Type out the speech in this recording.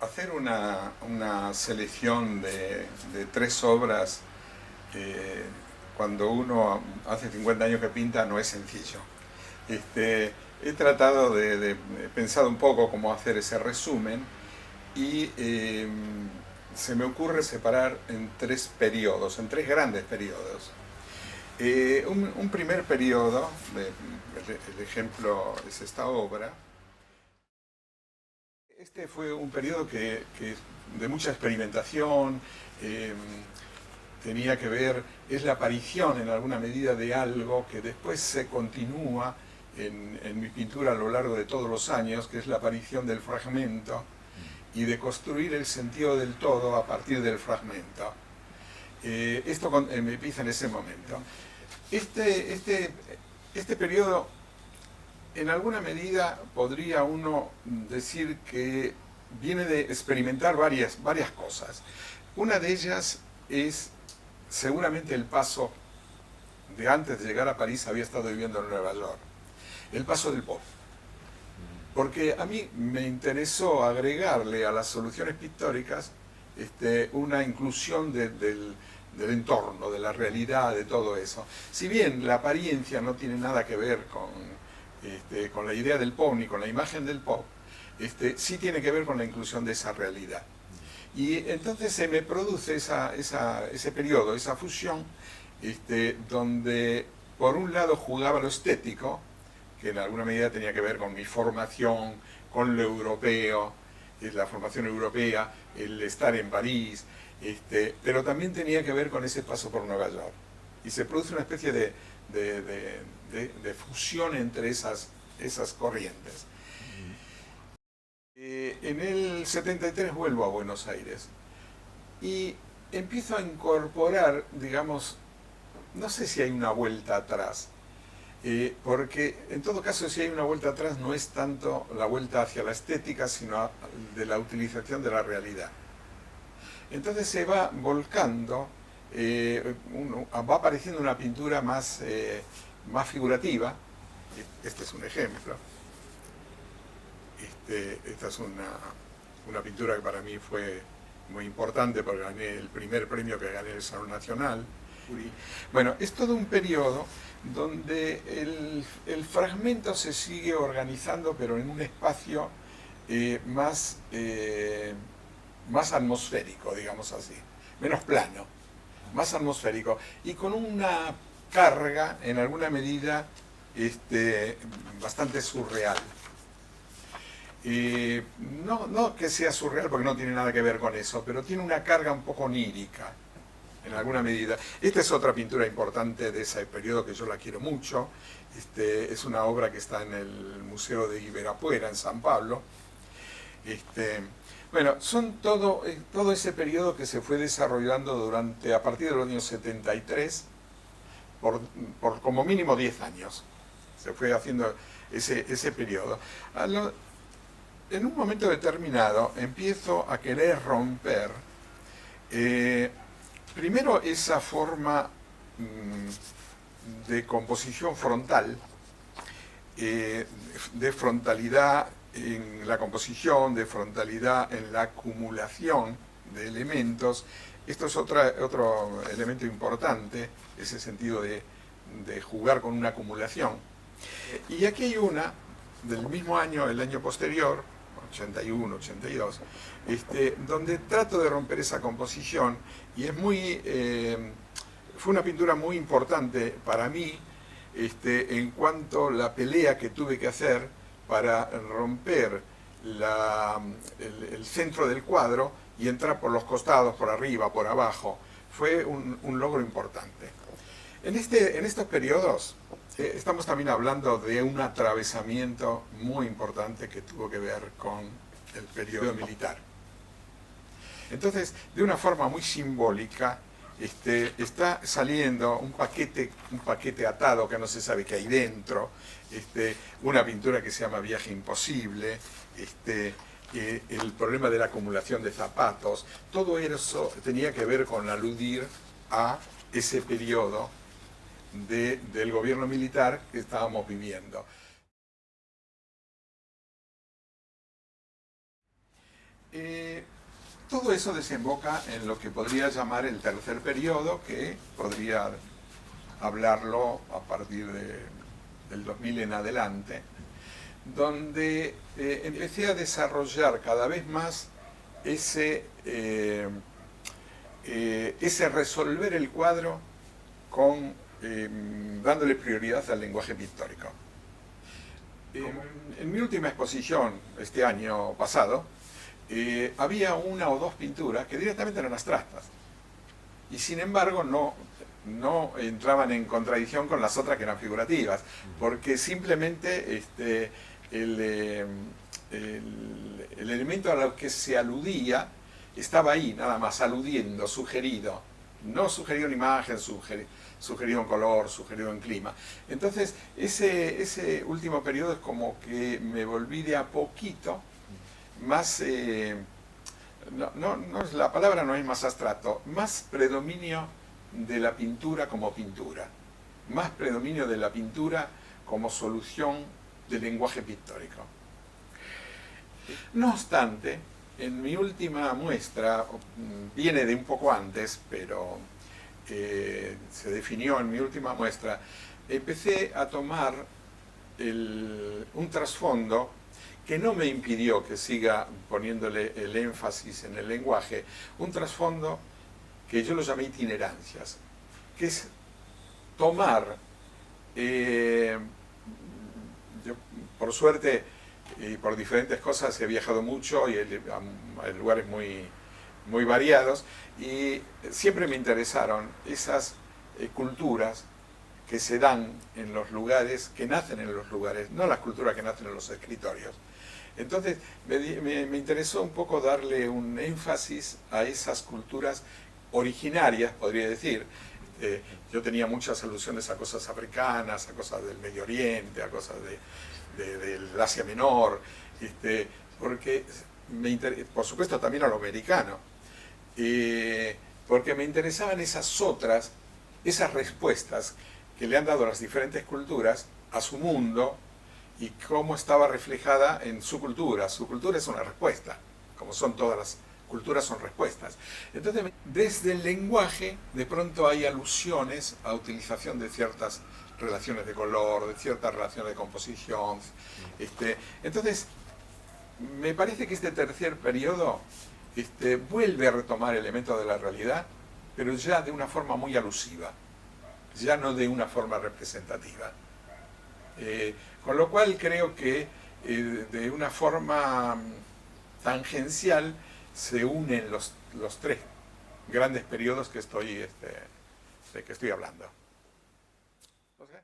hacer una selección de tres obras cuando uno hace 50 años que pinta no es sencillo. He tratado de pensar un poco cómo hacer ese resumen y se me ocurre separar en tres periodos, en tres grandes periodos. Un primer periodo, el ejemplo es esta obra. Este fue un periodo que de mucha experimentación, eh, tenía que ver, es la aparición en alguna medida de algo que después se continúa en mi pintura a lo largo de todos los años, que es la aparición del fragmento y de construir el sentido del todo a partir del fragmento. Esto me empieza en ese momento. Este periodo, en alguna medida, podría uno decir que viene de experimentar varias cosas. Una de ellas es seguramente el paso de antes de llegar a París, había estado viviendo en Nueva York. El paso del pop. Porque a mí me interesó agregarle a las soluciones pictóricas una inclusión del entorno, de la realidad, de todo eso. Si bien la apariencia no tiene nada que ver con la idea del pop ni con la imagen del pop, sí tiene que ver con la inclusión de esa realidad. Y entonces se me produce ese periodo, esa fusión, donde por un lado jugaba lo estético, que en alguna medida tenía que ver con mi formación, con lo europeo, la formación europea, el estar en París, pero también tenía que ver con ese paso por Nueva York. Y se produce una especie de fusión entre esas corrientes. En el 73 vuelvo a Buenos Aires y empiezo a incorporar, digamos, no sé si hay una vuelta atrás, porque en todo caso si hay una vuelta atrás no es tanto la vuelta hacia la estética, sino de la utilización de la realidad. Entonces se va volcando, va apareciendo una pintura más figurativa. Este es un ejemplo. Esta es una pintura que para mí fue muy importante porque gané el primer premio que gané en el Salón Nacional. Bueno, es todo un periodo donde el fragmento se sigue organizando, pero en un espacio más atmosférico, digamos así, menos plano, más atmosférico, y con una carga, en alguna medida, bastante surreal. No que sea surreal porque no tiene nada que ver con eso, pero tiene una carga un poco onírica, en alguna medida. Esta es otra pintura importante de ese periodo que yo la quiero mucho. Es una obra que está en el Museo de Ibirapuera, en San Pablo. Bueno, son todo ese periodo que se fue desarrollando a partir de los años 73, por como mínimo 10 años. Se fue haciendo ese periodo. En un momento determinado empiezo a querer romper primero esa forma de composición frontal, de frontalidad en la composición, de frontalidad en la acumulación de elementos. Esto es otro elemento importante, ese sentido de jugar con una acumulación. Y aquí hay una del mismo año, el año posterior, 81, 82, donde trato de romper esa composición y fue una pintura muy importante para mí en cuanto a la pelea que tuve que hacer para romper el centro del cuadro y entrar por los costados, por arriba, por abajo. Fue un logro importante. En estos periodos estamos también hablando de un atravesamiento muy importante que tuvo que ver con el periodo militar. Entonces, de una forma muy simbólica, está saliendo un paquete atado que no se sabe qué hay dentro, una pintura que se llama Viaje Imposible, el problema de la acumulación de zapatos. Todo eso tenía que ver con aludir a ese periodo del gobierno militar que estábamos viviendo. Eh, Todo eso desemboca en lo que podría llamar el tercer periodo, que podría hablarlo a partir del 2000 en adelante, donde empecé a desarrollar cada vez más ese resolver el cuadro con, dándole prioridad al lenguaje pictórico. En mi última exposición, este año pasado, había una o dos pinturas que directamente eran abstractas y sin embargo no entraban en contradicción con las otras que eran figurativas, porque simplemente el elemento a lo que se aludía estaba ahí, nada más, aludiendo, sugerido, no sugerido en imagen, sugerido en color, sugerido en clima. Entonces, ese último periodo es como que me volví de a poquito más, la palabra no es más abstracto, más predominio de la pintura como pintura, más predominio de la pintura como solución del lenguaje pictórico. No obstante, en mi última muestra, viene de un poco antes, pero se definió en mi última muestra, empecé a tomar un trasfondo que no me impidió que siga poniéndole el énfasis en el lenguaje, un trasfondo que yo lo llamé itinerancias, que es tomar, yo por suerte y por diferentes cosas he viajado mucho y a lugares muy variados, y siempre me interesaron esas culturas que se dan en los lugares, que nacen en los lugares, no las culturas que nacen en los escritorios. Entonces me interesó un poco darle un énfasis a esas culturas originarias, podría decir. Yo tenía muchas alusiones a cosas africanas, a cosas del Medio Oriente, a cosas del Asia Menor, porque por supuesto también a lo americano, porque me interesaban esas respuestas que le han dado las diferentes culturas a su mundo y cómo estaba reflejada en su cultura. Su cultura es una respuesta, como son todas las culturas, son respuestas. Entonces, desde el lenguaje, de pronto hay alusiones a utilización de ciertas relaciones de color, de ciertas relaciones de composición. Entonces, me parece que este tercer periodo vuelve a retomar elementos de la realidad, pero ya de una forma muy alusiva, ya no de una forma representativa. Con lo cual creo que de una forma tangencial se unen los tres grandes periodos que estoy hablando. ¿Okay?